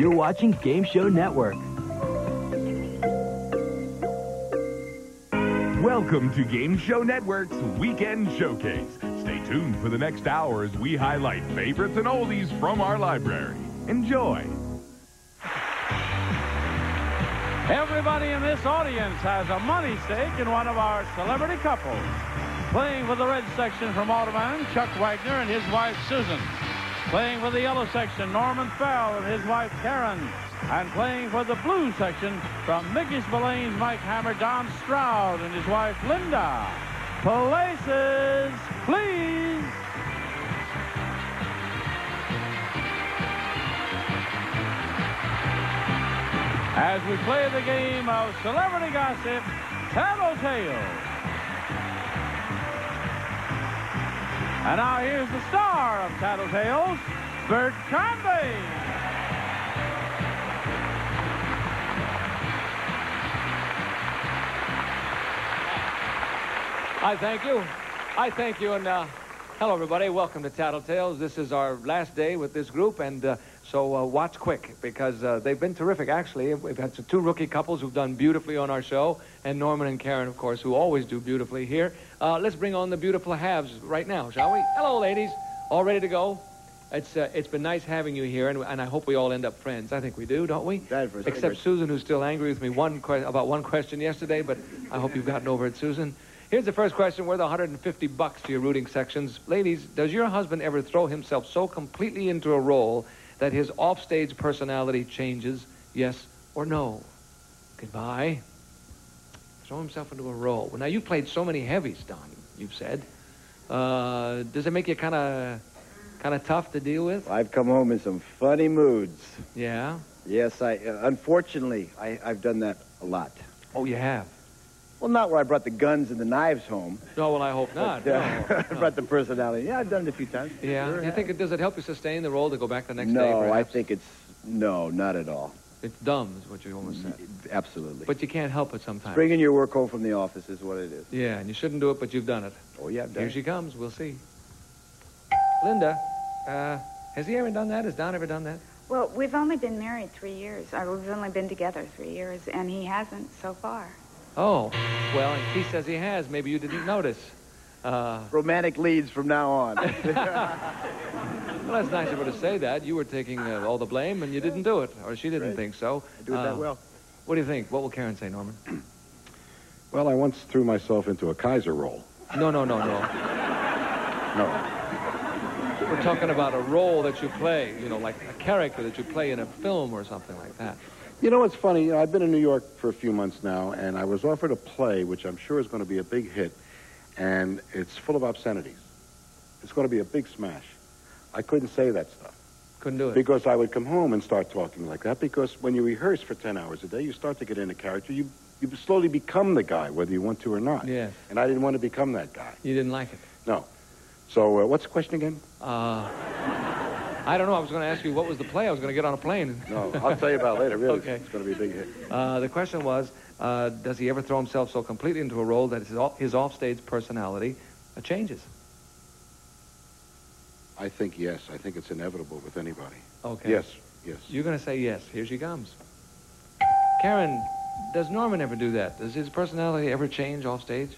You're watching Game Show Network. Welcome to Game Show Network's Weekend Showcase. Stay tuned for the next hour as we highlight favorites and oldies from our library. Enjoy. Everybody in this audience has a money stake in one of our celebrity couples. Playing for the red section from Alderman, Chuck Wagner and his wife, Susan. Playing for the yellow section, Norman Fell and his wife, Karen. And playing for the blue section from Mickey Spillane's Mike Hammer, Don Stroud and his wife, Linda. Places, please. As we play the game of celebrity gossip, Tattletales. And now here's the star of Tattletales, Bert Convey. I thank you, and hello, everybody. Welcome to Tattletales. This is our last day with this group, and so watch quick, because they've been terrific, actually. We've had two rookie couples who've done beautifully on our show, and Norman and Karen, of course, who always do beautifully here. Let's bring on the beautiful halves right now, shall we? Hello, ladies. All ready to go? It's been nice having you here, and I hope we all end up friends. I think we do, don't we? Except Susan, who's still angry with me about one question yesterday, but I hope you've gotten over it, Susan. Here's the first question worth $150 to your rooting sections. Ladies, does your husband ever throw himself so completely into a role that his offstage personality changes, yes or no? Goodbye. Throw himself into a role. Well, now, you played so many heavies, Don, you've said. Does it make you kind of tough to deal with? I've come home in some funny moods. Yeah? Yes, unfortunately, I've done that a lot. Oh, you have? Well, not where I brought the guns and the knives home. No, well, I hope not. But, no. I brought the personality. Yeah, I've done it a few times. Yeah? Sure, You think does it help you sustain the role to go back the next day, No, perhaps? I think no, not at all. It's dumb, is what you almost said. Absolutely. But you can't help it sometimes. Bringing your work home from the office is what it is. Yeah, and you shouldn't do it, but you've done it. Oh, yeah, I've done Here it. she comes. We'll see. Linda, has he ever done that? Has Don ever done that? Well, we've only been married 3 years. We've only been together 3 years, and he hasn't so far. Oh, well, he says he has. Maybe you didn't notice. Romantic leads from now on. Well, that's nice of her to say that. You were taking all the blame, and you didn't do it, or she didn't think so. I do it that well. What do you think? What will Karen say, Norman? Well, I once threw myself into a Kaiser role. No. No. We're talking about a role that you play, like a character that you play in a film or something like that. You know what's funny? I've been in New York for a few months now, and I was offered a play, which I'm sure is going to be a big hit, and it's full of obscenities. It's going to be a big smash. I couldn't say that stuff. Couldn't do it. Because I would come home and start talking like that, because when you rehearse for 10 hours a day, you start to get into character. You slowly become the guy, whether you want to or not. Yes. And I didn't want to become that guy. You didn't like it? No. So what's the question again? I don't know. I was going to ask you what was the play. I was going to get on a plane. No, I'll tell you about it later, really. Okay. It's going to be a big hit. The question was, does he ever throw himself so completely into a role that his offstage personality changes? I think yes. I think it's inevitable with anybody. Okay. Yes. You're going to say yes. Here she comes. Karen, does Norman ever do that? Does his personality ever change offstage?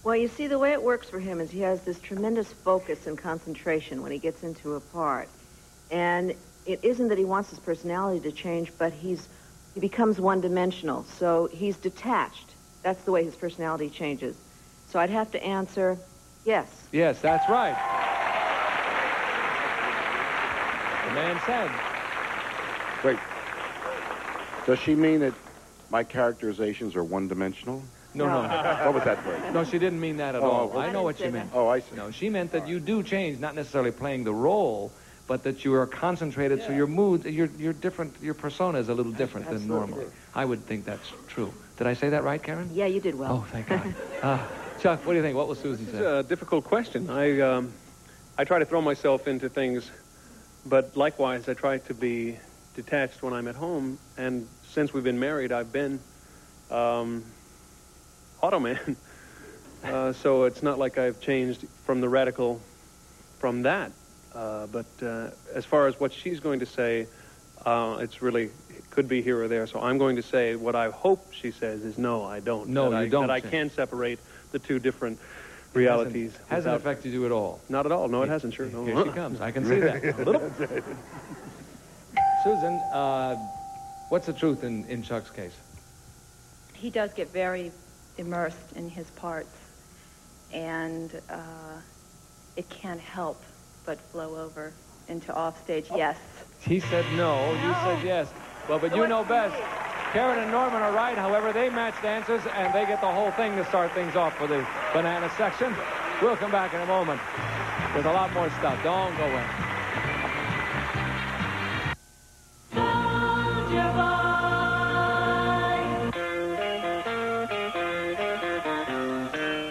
Well, you see, the way it works for him is he has this tremendous focus and concentration when he gets into a part. And it isn't that he wants his personality to change, but he becomes one-dimensional. So he's detached. That's the way his personality changes. So I'd have to answer yes. Yes, that's right. The man said. Wait. Does she mean that my characterizations are one-dimensional? No. What was that word? No, she didn't mean that at all. I know what she meant. Oh, I see. No, she meant that you do change, not necessarily playing the role, but that you are concentrated, so your mood, you're different, your persona is a little different than normally. I would think that's true. Did I say that right, Karen? Yeah, you did well. Oh, thank God. Chuck, what do you think? What will Susan say? It's a difficult question. I try to throw myself into things, but likewise, I try to be detached when I'm at home, and since we've been married, I've been Automan. So it's not like I've changed from the radical from that. But as far as what she's going to say, It's really, it could be here or there. So I'm going to say what I hope she says is no, I don't. No, you don't. That I can separate the two different realities. Hasn't affected you at all. Not at all. No, it hasn't. Sure. No. Here she comes. I can see that. A little. Susan, what's the truth in Chuck's case? He does get very immersed in his parts, and it can't help but flow over into offstage. Yes. He said no. You said yes. Well, but you know best. Karen and Norman are right. However, they match dancers, and they get the whole thing to start things off for the banana section. We'll come back in a moment with a lot more stuff. Don't go away.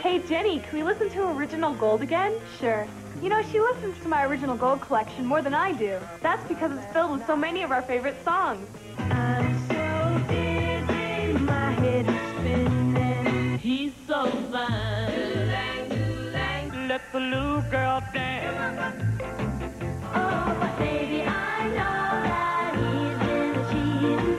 Hey, Jenny, can we listen to Original Gold again? Sure. You know, she listens to my Original Gold collection more than I do. That's because it's filled with so many of our favorite songs. I'm so dizzy, my head is spinning. He's so fine. Let the little girl dance. Oh, but baby, I know that he's in the cheese.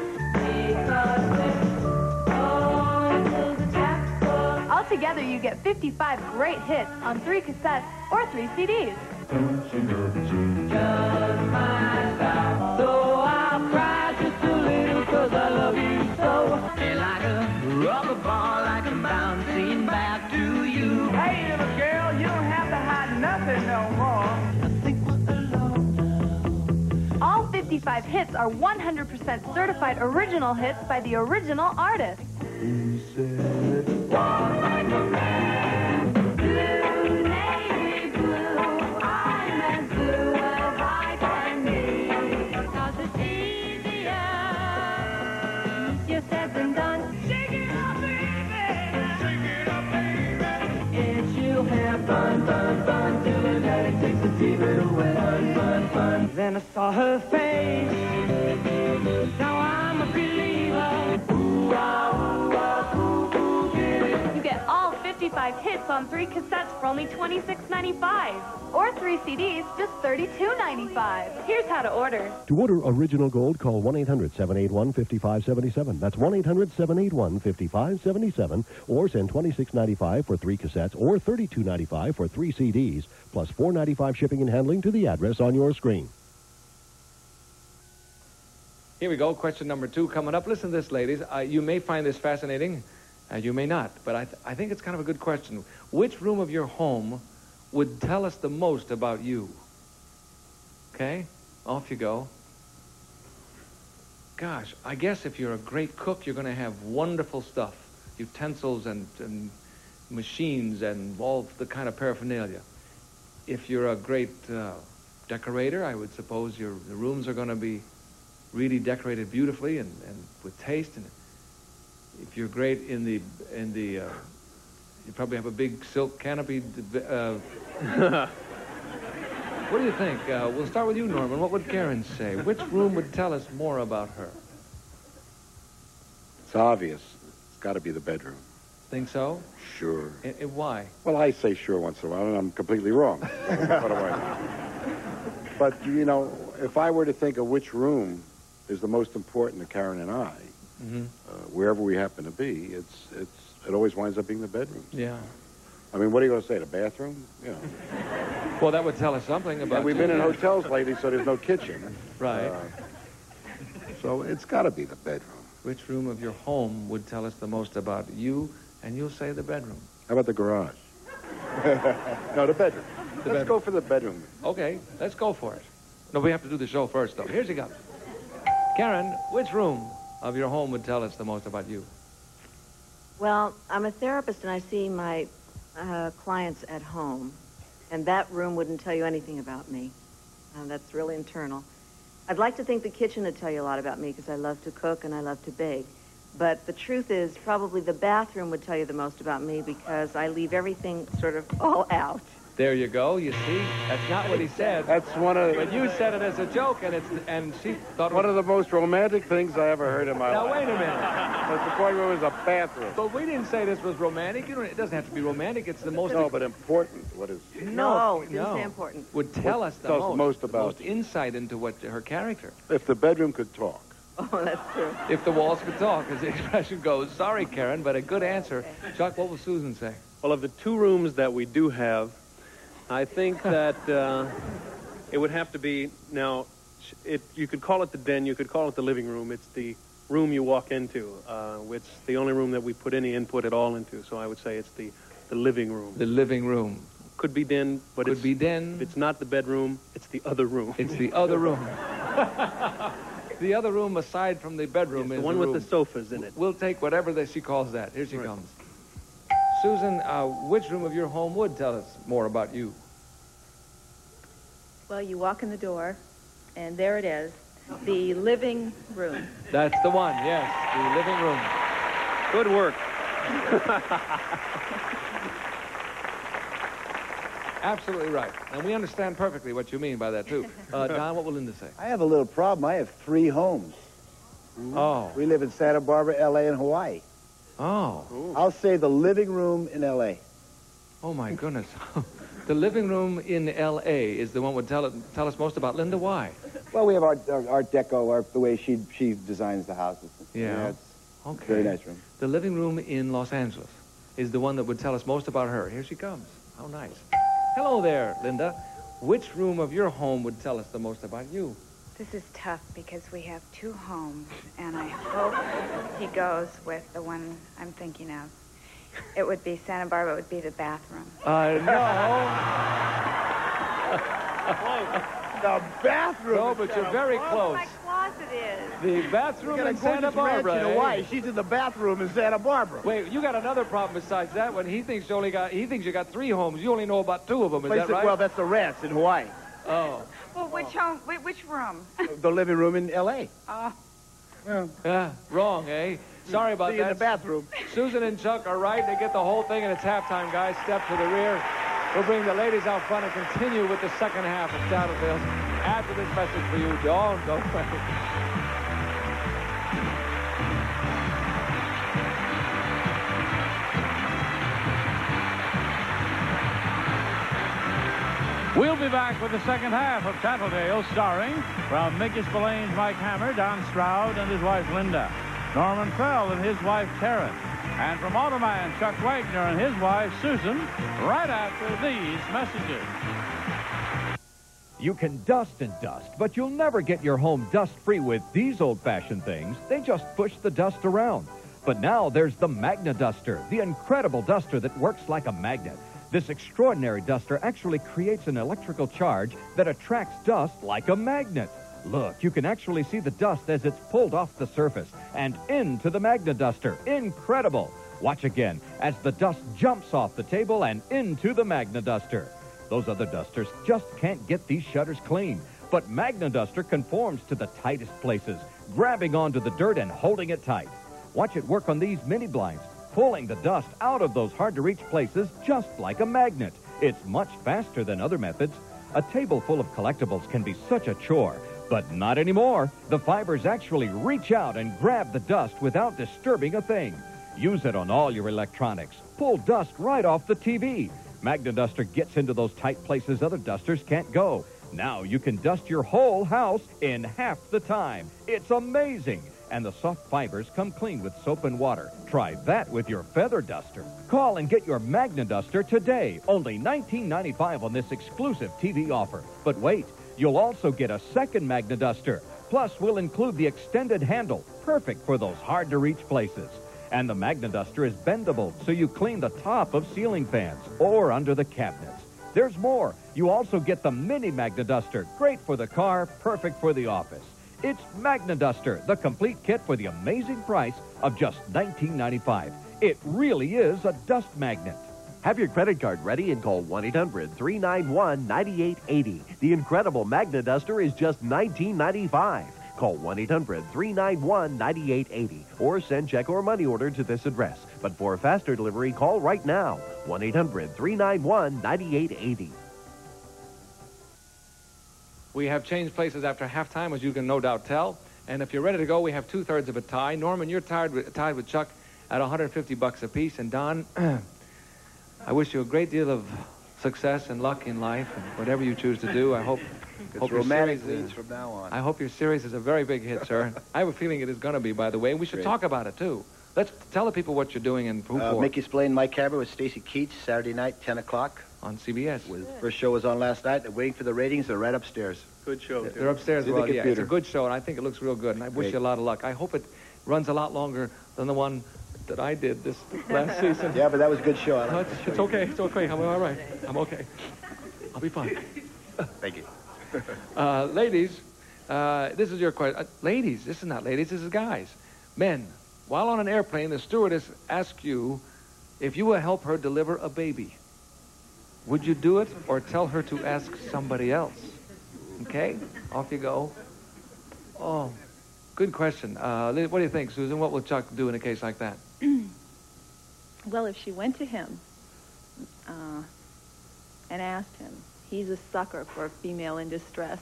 Because we're going to the jackpot. Altogether, you get 55 great hits on 3 cassettes or 3 CDs. Don't you know that you just my style? So I'll cry just a little 'cause I love you so. Feel like a rubber ball, like I'm bouncing back to you. Hey, little girl, you don't have to hide nothing no more. All 55 hits are 100% certified original hits by the original artist. He said, walk like a man. Blue, navy blue. I'm as blue as I can be. 'Cause it's easier said than done. Shake it up, baby. Shake it up, baby. And she'll have fun, fun, fun. Till her daddy takes the TV away. Fun, fun, fun. Then I saw her face. Now I'm a believer. Ooh, ah, ooh, ah, ooh, ooh, get it. You get all 55 hits on 3 cassettes for only $26.95. Or 3 CDs, just $32.95. Here's how to order. To order Original Gold, call 1-800-781-5577. That's 1-800-781-5577. Or send $26.95 for 3 cassettes or $32.95 for 3 CDs, plus $4.95 shipping and handling to the address on your screen. Here we go. Question number 2 coming up. Listen to this, ladies. You may find this fascinating. You may not. But I think it's kind of a good question. Which room of your home would tell us the most about you? Okay? Off you go. Gosh, I guess if you're a great cook, you're going to have wonderful stuff. Utensils and machines and all the kind of paraphernalia. If you're a great decorator, I would suppose the rooms are going to be really decorated beautifully and with taste. And if you're great in the you probably have a big silk canopy. What do you think? We'll start with you, Norman. What would Karen say? Which room would tell us more about her? It's obvious. It's got to be the bedroom. Think so? Sure. Why? Well, I say sure once in a while, and I'm completely wrong. What do I know? But, you know, if I were to think of which room is the most important to Karen and I, wherever we happen to be, it always winds up being the bedroom. Yeah. I mean, what are you going to say, the bathroom? You know. Well, that would tell us something about and we've been in hotels lately, so there's no kitchen. Right. So it's got to be the bedroom. Which room of your home would tell us the most about you? And you'll say the bedroom. How about the garage? No, the bedroom. Let's go for the bedroom. Okay, let's go for it. No, we have to do the show first, though. Here's you go. Karen, which room of your home would tell us the most about you? Well, I'm a therapist, and I see my clients at home, and that room wouldn't tell you anything about me. That's really internal. I'd like to think the kitchen would tell you a lot about me because I love to cook and I love to bake. But the truth is, probably the bathroom would tell you the most about me because I leave everything sort of all out. There you go. You see, that's not what he said. That's one of. But you said it as a joke, and she thought it was One of the most romantic things I ever heard in my life. Now, wait a minute. But the point where it was a bathroom. But we didn't say this was romantic. It doesn't have to be romantic. It's the most... No, but important. What is... No, it didn't say important. Would tell us the most insight into what her character. If the bedroom could talk. Oh, that's true. If the walls could talk, as the expression goes. Sorry, Karen, but a good answer. Chuck, what will Susan say? Well, of the 2 rooms that we do have, I think that it would have to be, now, you could call it the den, you could call it the living room. It's the room you walk into. It's the only room that we put any input at all into, so I would say it's the living room. The living room. Could be den, but Could be den. If it's not the bedroom, it's the other room. It's the other room. The other room aside from the bedroom is the one with the sofas in it. We'll take whatever she calls that. Here she comes. Susan, which room of your home would tell us more about you? Well, you walk in the door, and there it is, the living room. That's the one, yes, the living room. Good work. Absolutely right. And we understand perfectly what you mean by that, too. Don, what will Linda say? I have a little problem. I have 3 homes. Oh. We live in Santa Barbara, L.A., and Hawaii. Oh. I'll say the living room in L.A. Oh, my goodness. The living room in L.A. is the one would tell us most about Linda. Why? Well, we have Art Deco, the way she designs the houses. Yeah. It's okay. Very nice room. The living room in Los Angeles is the one that would tell us most about her. Here she comes. How nice. Hello there, Linda. Which room of your home would tell us the most about you? This is tough because we have 2 homes, and I hope he goes with the one I'm thinking of. It would be Santa Barbara. It would be the bathroom. No. The bathroom. No, but you're very close. My closet is. The bathroom in Santa Barbara. In Hawaii. She's in the bathroom in Santa Barbara. Wait, you got another problem besides that one. He thinks you got 3 homes. You only know about 2 of them. Is that right? Well, that's the ranch in Hawaii. Oh. Well, which home? Which room? The living room in L.A. Yeah, wrong, eh? Sorry about See that. in the bathroom. Susan and Chuck are right. They get the whole thing, and it's halftime, guys. Step to the rear. We'll bring the ladies out front and continue with the second half of Tattletales after this message for you. Don't go away. We'll be back with the second half of Tattletales, starring from Mickey Spillane's Mike Hammer, Don Stroud and his wife Linda, Norman Fell and his wife Karen, and from Automan Chuck Wagner and his wife Susan, right after these messages. You can dust and dust, but you'll never get your home dust-free with these old-fashioned things. They just push the dust around. But now there's the Magna Duster, the incredible duster that works like a magnet. This extraordinary duster actually creates an electrical charge that attracts dust like a magnet. Look, you can actually see the dust as it's pulled off the surface and into the Magna Duster. Incredible! Watch again as the dust jumps off the table and into the Magna Duster. Those other dusters just can't get these shutters clean. But Magna Duster conforms to the tightest places, grabbing onto the dirt and holding it tight. Watch it work on these mini blinds, pulling the dust out of those hard-to-reach places just like a magnet. It's much faster than other methods. A table full of collectibles can be such a chore, but not anymore. The fibers actually reach out and grab the dust without disturbing a thing. Use it on all your electronics. Pull dust right off the TV. Magna Duster gets into those tight places other dusters can't go. Now you can dust your whole house in half the time. It's amazing. And the soft fibers come clean with soap and water. Try that with your feather duster. Call and get your Magna Duster today. Only $19.95 on this exclusive TV offer. But wait, you'll also get a second Magna Duster. Plus, we'll include the extended handle, perfect for those hard-to-reach places. And the Magna Duster is bendable, so you clean the top of ceiling fans or under the cabinets. There's more. You also get the mini Magna Duster, great for the car, perfect for the office. It's Magna Duster, the complete kit for the amazing price of just $19.95. It really is a dust magnet. Have your credit card ready and call 1-800-391-9880. The incredible Magna Duster is just $19.95. Call 1-800-391-9880 or send check or money order to this address. But for faster delivery, call right now. 1-800-391-9880. We have changed places after halftime, as you can no doubt tell. And if you're ready to go, we have 2/3 of a tie. Norman, you're tied with Chuck at $150 apiece. And Don, I wish you a great deal of success and luck in life and whatever you choose to do. I hope It's romantic leads from now on. I hope your series is a very big hit, sir. I have a feeling it is going to be, by the way. We should Great. talk about it, too. Let's tell the people what you're doing and who for. Mickey Splain, Mike Cabot with Stacy Keach, Saturday night, 10 o'clock. On CBS. First show was on last night. They're waiting for the ratings. They're right upstairs. Good show. They're upstairs. See the Well, yeah, it's a computer. good show, and I think it looks real good. And I wish you a lot of luck. I hope it runs a lot longer than the one that I did this last season. Yeah, but that was a good show. I No, like it's okay. It's okay. I'm all right. I'm okay. I'll be fine. Thank you. Ladies, this is your question. Ladies, this is not ladies. This is guys. Men, while on an airplane, the stewardess asks you if you will help her deliver a baby. Would you do it or tell her to ask somebody else? Okay, off you go. Oh, good question. What do you think, Susan? What will Chuck do in a case like that? Well, if she went to him and asked him, he's a sucker for a female in distress.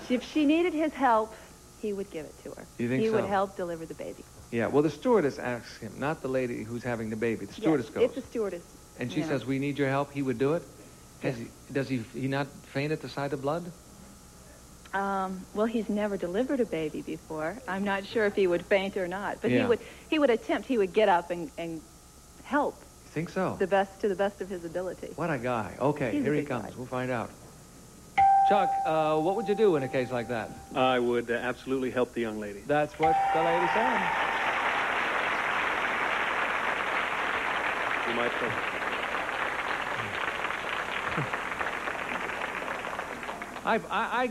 If she needed his help, he would give it to her. You think he so? would help deliver the baby. Yeah, well, the stewardess asks him, not the lady who's having the baby. The stewardess Yes, goes. if the stewardess. And she you know. says, we need your help. He would do it? Does he not faint at the sight of blood? Well, he's never delivered a baby before. I'm not sure if he would faint or not, but Yeah. he would attempt. He would get up and help You think so? to the best of his ability. What a guy. Okay, He's a here he good comes. guy. We'll find out. Chuck, what would you do in a case like that? I would absolutely help the young lady. That's what the lady said. You might think.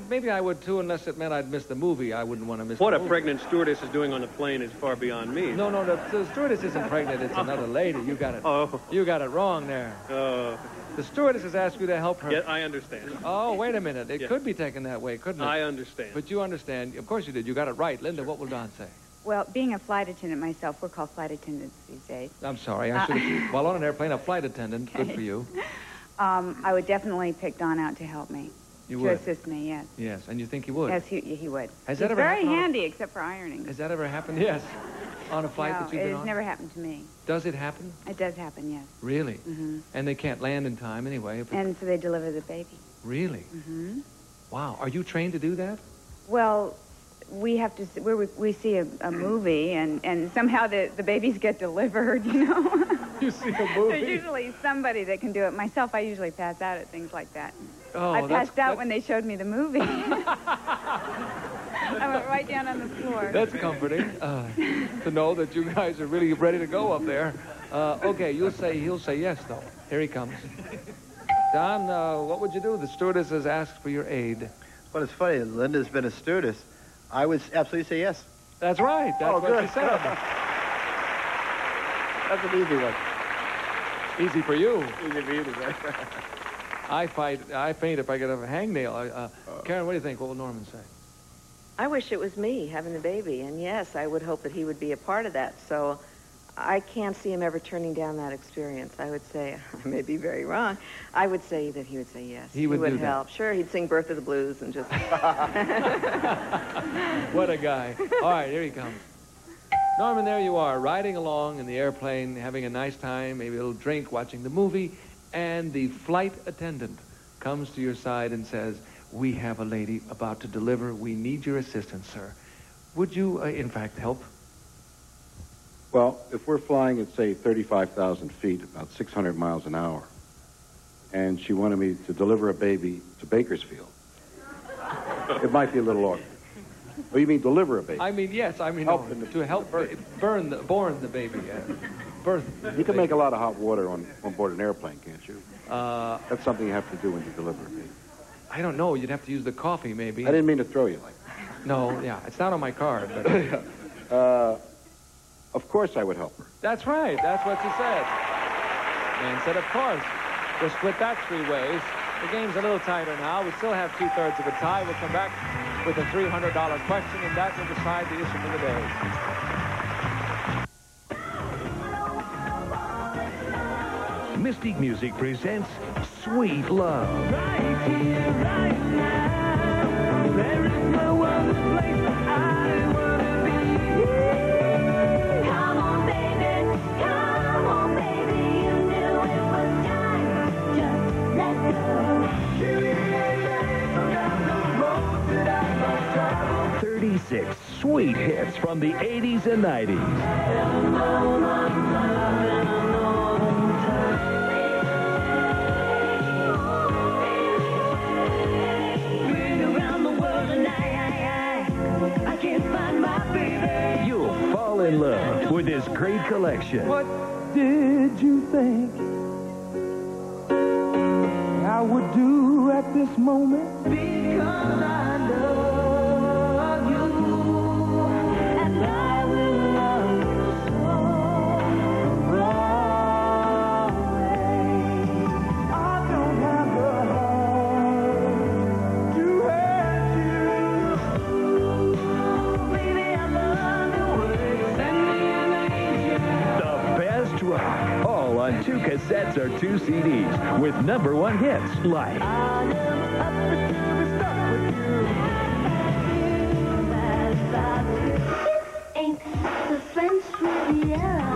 Maybe I would too, unless it meant I'd miss the movie. I wouldn't want to miss What the a movie. pregnant stewardess is doing on the plane is far beyond me. No, the stewardess isn't pregnant. It's another lady. You got it. Oh. You got it wrong there. The stewardess has asked you to help her. Yeah, I understand. Oh, wait a minute. It Yeah. could be taken that way, couldn't it? I understand. But you understand. Of course you did. You got it right. Linda, what will Don say? Well, being a flight attendant myself, we're called flight attendants these days. I'm sorry. I should have. While on an airplane, a flight attendant. Good for you. I would definitely pick Don out to help me. You to would? assist me, yes. Yes, and you think he would? Yes, he would. Has He's that ever very happened on a- handy, except for ironing. Has that ever happened? Yes. On a flight No, that you've it been has on? never happened to me. Does it happen? It does happen, yes. Really? Hmm. And they can't land in time anyway. And so they deliver the baby. Really? Hmm. Wow. Are you trained to do that? Well, we have to. We see a movie, and somehow the babies get delivered. You know. You see a movie? There's usually somebody that can do it. Myself, I usually pass out at things like that. Oh, I that's- passed out when they showed me the movie. I went right down on the floor. That's comforting to know that you guys are really ready to go up there. Okay, he'll say yes, though. Here he comes. Don, what would you do? The stewardess has asked for your aid. Well, it's funny. Linda's been a stewardess. I would absolutely say yes. That's right. That's what good. she said. That's an easy one. Easy for you. Easy for you to say. I faint if I get a hangnail. Karen, what do you think? What will Norman say? I wish it was me having the baby, and yes, I would hope that he would be a part of that. So I can't see him ever turning down that experience. I would say, I may be very wrong, I would say that he would say yes. He would do that. help. Sure, he'd sing Birth of the Blues and just... What a guy. All right, here he comes. Norman, there you are, riding along in the airplane, having a nice time, maybe a little drink, watching the movie, and the flight attendant comes to your side and says, we have a lady about to deliver. We need your assistance, sir. Would you, in fact, help? Well, if we're flying at, say, 35,000 feet, about 600 miles an hour, and she wanted me to deliver a baby to Bakersfield, it might be a little awkward. Oh, you mean deliver a baby? I mean, yes, I mean, Help to help born the baby. Birth. You can make a lot of hot water on board an airplane, can't you? That's something you have to do when you deliver a baby. I don't know. You'd have to use the coffee, maybe. I didn't mean to throw you like No, yeah. It's not on my card. But that. Of course I would help her. That's right. That's what she said. Man said, of course. We'll split that 3 ways. The game's a little tighter now. We still have 2/3 of a tie. We'll come back with a $300 question, and that will decide the issue for the day. Mystic Music presents Sweet Love. Right here, right now, there is no other place I wanna be. Come on, baby, you knew it was time. Just let go. 36 sweet hits from the 80s and 90s. You'll fall in love with this great collection. What did you think I would do at this moment? Because I love you, and I will love you so always. I don't have the heart to hurt you. Baby, I love the way you send me an angel. The best rock, all on 2 cassettes or 2 CDs with #1 hits like Ain't the French Riviera.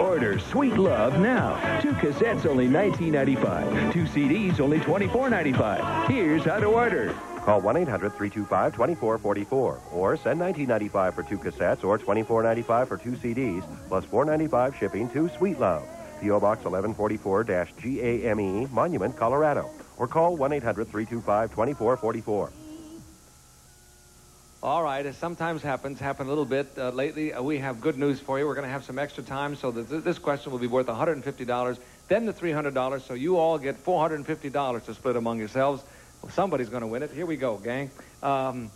Order Sweet Love now. 2 cassettes only $19.95. 2 CDs only $24.95. Here's how to order. Call 1-800-325-2444 or send $19.95 for 2 cassettes or $24.95 for 2 CDs plus $4.95 shipping to Sweet Love. P.O. Box 1144-GAME, Monument, Colorado. Or call 1-800-325-2444. All right, as sometimes happened a little bit lately, we have good news for you. We're going to have some extra time, so that this question will be worth $150, then the $300, so you all get $450 to split among yourselves. Well, somebody's going to win it. Here we go, gang. I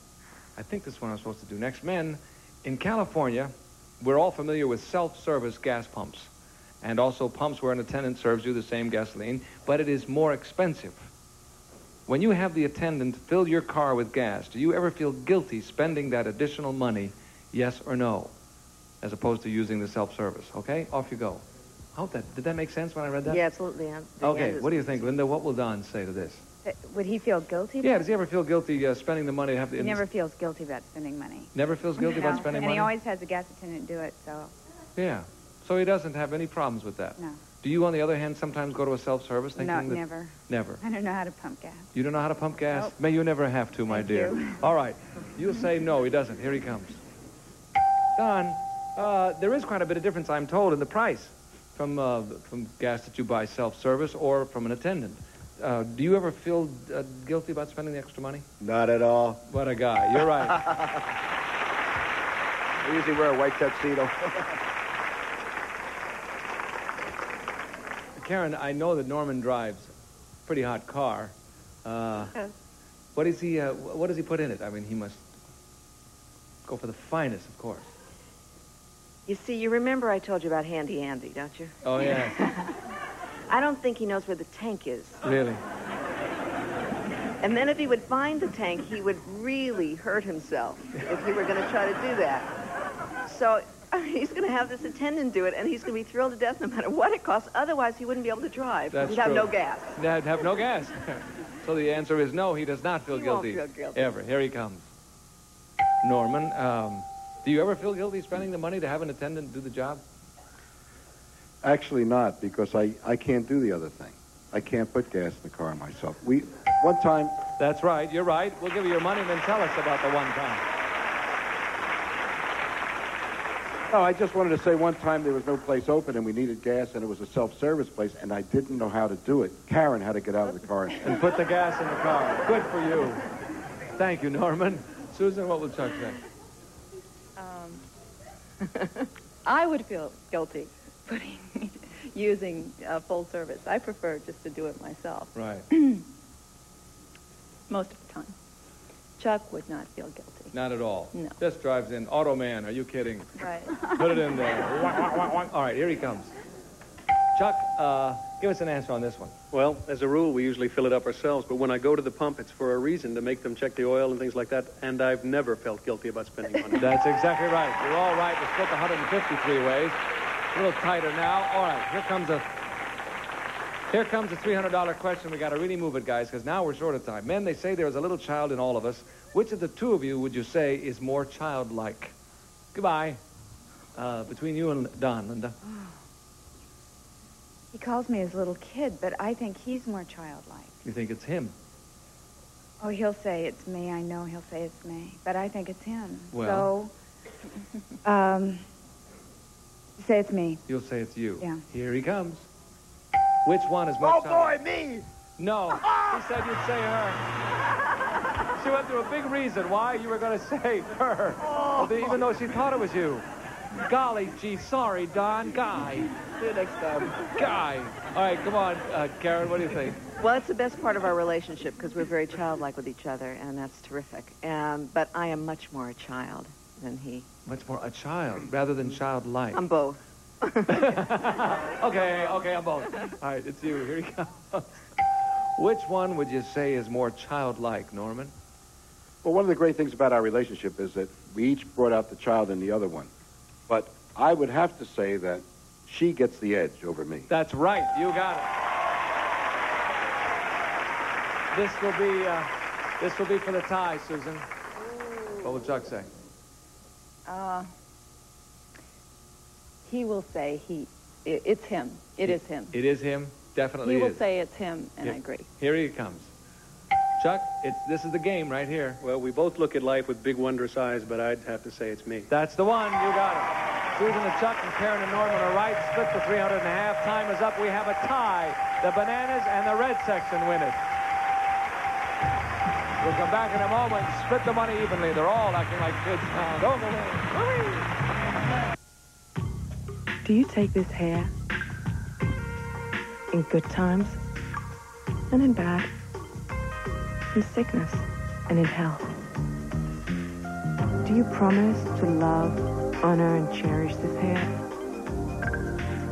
think this one I'm supposed to do next. Men, in California, we're all familiar with self-service gas pumps, and also pumps where an attendant serves you the same gasoline, but it is more expensive. When you have the attendant fill your car with gas, do you ever feel guilty spending that additional money, yes or no, as opposed to using the self-service? Okay, off you go. Did that make sense when I read that? Yeah, absolutely. Okay, what do you think, Linda? What will Don say to this? Would he feel guilty? Yeah, does he ever feel guilty spending the money? He never feels guilty about spending money. Never feels guilty about spending money? And he always has a gas attendant do it, so... Yeah, so he doesn't have any problems with that? No. Do you, on the other hand, sometimes go to a self-service thinking No, that... never. Never? I don't know how to pump gas. You don't know how to pump gas? Nope. May you never have to, my dear. you. All right. You'll say no, he doesn't. Here he comes. Don, there is quite a bit of difference, I'm told, in the price from gas that you buy self-service or from an attendant. Do you ever feel guilty about spending the extra money? Not at all. What a guy. You're right. I usually wear a white tuxedo. Karen, I know that Norman drives a pretty hot car. What does he put in it? I mean, he must go for the finest, of course. You see, you remember I told you about Handy Andy, don't you? Oh, yeah. I don't think he knows where the tank is. Really? And then if he would find the tank, he would really hurt himself if he were going to try to do that. So he's going to have this attendant do it, and he's going to be thrilled to death no matter what it costs. Otherwise, he wouldn't be able to drive. That's He'd have true. no gas. He'd have no gas. So the answer is no, he does not feel guilty. He won't feel guilty. Ever. Here he comes. Norman, do you ever feel guilty spending the money to have an attendant do the job? Actually not, because I can't do the other thing. I can't put gas in the car myself. One time... That's right. You're right. We'll give you your money and then tell us about the one time. No, I just wanted to say one time there was no place open and we needed gas and it was a self-service place and I didn't know how to do it. Karen had to get out of the car and put the gas in the car. Good for you. Thank you, Norman. Susan, what will Chuck say? I would feel guilty using full service. I prefer just to do it myself. Right. Most of the time. Chuck would not feel guilty. Not at all. No. Just drives in. Auto man, are you kidding? Right. Put it in there. All right, here he comes. Chuck, give us an answer on this one. Well, as a rule, we usually fill it up ourselves, but when I go to the pump, it's for a reason, to make them check the oil and things like that, and I've never felt guilty about spending money. That's exactly right. You're all right. We split the 153 ways. A little tighter now. All right, here comes a $300 question. We got to really move it, guys, because now we're short of time. Men, they say there's a little child in all of us. Which of the two of you would you say is more childlike? Goodbye. Between you and Don, Linda. He calls me his little kid, but I think he's more childlike. You think it's him? Oh, he'll say it's me. I know he'll say it's me, but I think it's him. Well. So, say it's me. You'll say it's you. Yeah. Here he comes. Which one is more childlike? Oh, boy, me! No. He said you'd say her. She went through a big reason why you were going to say her, even though she thought it was you. Golly gee, sorry, Don. Guy. See you next time. Guy. All right, come on, Karen, what do you think? Well, it's the best part of our relationship because we're very childlike with each other, and that's terrific. But I am much more a child than he. Much more a child rather than childlike. I'm both. Okay, I'm both. All right, it's you. Here he comes. Which one would you say is more childlike, Norman? Well, one of the great things about our relationship is that we each brought out the child in the other one. But I would have to say that she gets the edge over me. That's right. You got it. This will be for the tie, Susan. What will Chuck say? He will say it's him. It is him. It is him. Definitely He is. will say it's him, and I agree. Here he comes. Chuck, this is the game right here. Well, we both look at life with big, wondrous eyes, but I'd have to say it's me. That's the one. You got it. Susan and Chuck and Karen and Norman are right. Split the 300 and a half. Time is up. We have a tie. The Bananas and the Red section win it. We'll come back in a moment. Split the money evenly. They're all acting like kids now. Go away. Do you take this hair in good times and in bad, in sickness and in health? Do you promise to love, honor, and cherish this hair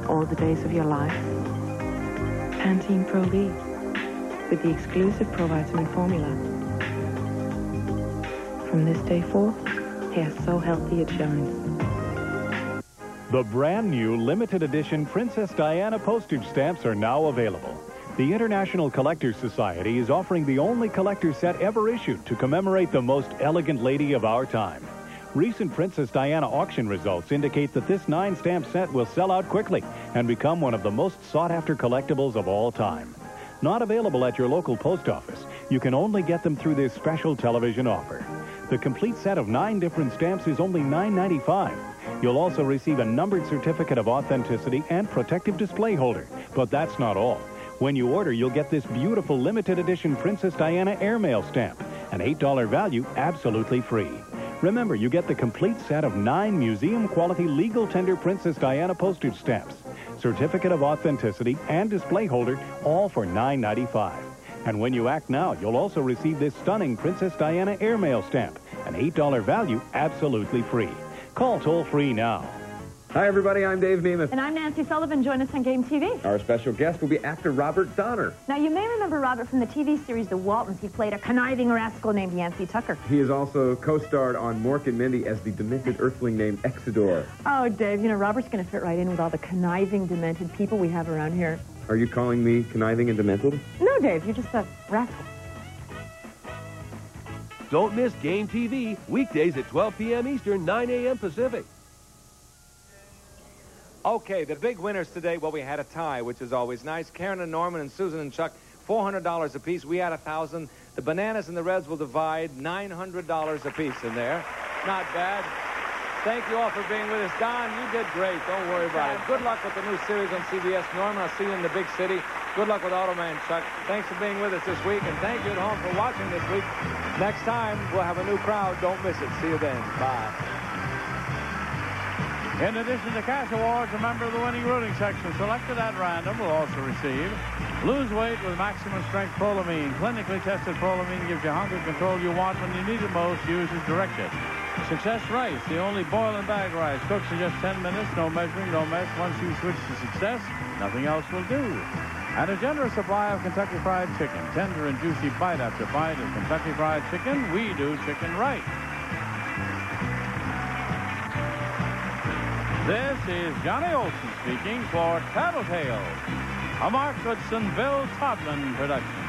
all the days of your life? Pantene Pro V with the exclusive Pro-Vitamin formula. From this day forth, hair so healthy it shines. The brand new limited edition Princess Diana postage stamps are now available. The International Collectors Society is offering the only collector set ever issued to commemorate the most elegant lady of our time. Recent Princess Diana auction results indicate that this 9-stamp set will sell out quickly and become one of the most sought-after collectibles of all time. Not available at your local post office, you can only get them through this special television offer. The complete set of 9 different stamps is only $9.95. You'll also receive a numbered certificate of authenticity and protective display holder. But that's not all. When you order, you'll get this beautiful limited edition Princess Diana airmail stamp, an $8 value absolutely free. Remember, you get the complete set of 9 museum-quality legal tender Princess Diana postage stamps, certificate of authenticity, and display holder, all for $9.95. And when you act now, you'll also receive this stunning Princess Diana airmail stamp, an $8 value absolutely free. Call toll-free now. Hi, everybody. I'm Dave Nemeth. And I'm Nancy Sullivan. Join us on Game TV. Our special guest will be actor Robert Donner. Now, you may remember Robert from the TV series The Waltons. He played a conniving rascal named Yancey Tucker. He has also co-starred on Mork and Mindy as the demented earthling named Exodore. Oh, Dave, you know, Robert's going to fit right in with all the conniving, demented people we have around here. Are you calling me conniving and demented? No, Dave, you're just a rascal. Don't miss Game TV, weekdays at 12 p.m. Eastern, 9 a.m. Pacific. Okay, the big winners today, well, we had a tie, which is always nice. Karen and Norman and Susan and Chuck, $400 apiece. We had $1,000. The Bananas and the Reds will divide $900 apiece in there. Not bad. Thank you all for being with us. Don, you did great. Don't worry about it. Good luck with the new series on CBS. Norman, I'll see you in the big city. Good luck with Automan, Chuck. Thanks for being with us this week, and thank you at home for watching this week. Next time, we'll have a new crowd. Don't miss it. See you then. Bye. In addition to cash awards, a member of the winning rooting section selected at random will also receive Lose Weight with Maximum Strength Prolamine. Clinically tested Prolamine gives you hunger control you want when you need it most. Use as directed. Success rice, the only boil and bag rice. Cooks in just 10 minutes, no measuring, no mess. Once you switch to Success, nothing else will do. And a generous supply of Kentucky Fried Chicken. Tender and juicy bite after bite of Kentucky Fried Chicken. We do chicken right. This is Johnny Olson speaking for Tattletales, a Mark Goodson, Bill Todman production.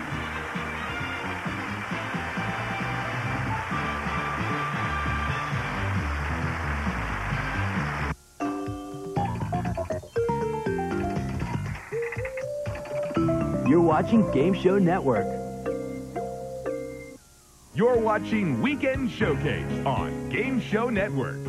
You're watching Game Show Network. You're watching Weekend Showcase on Game Show Network.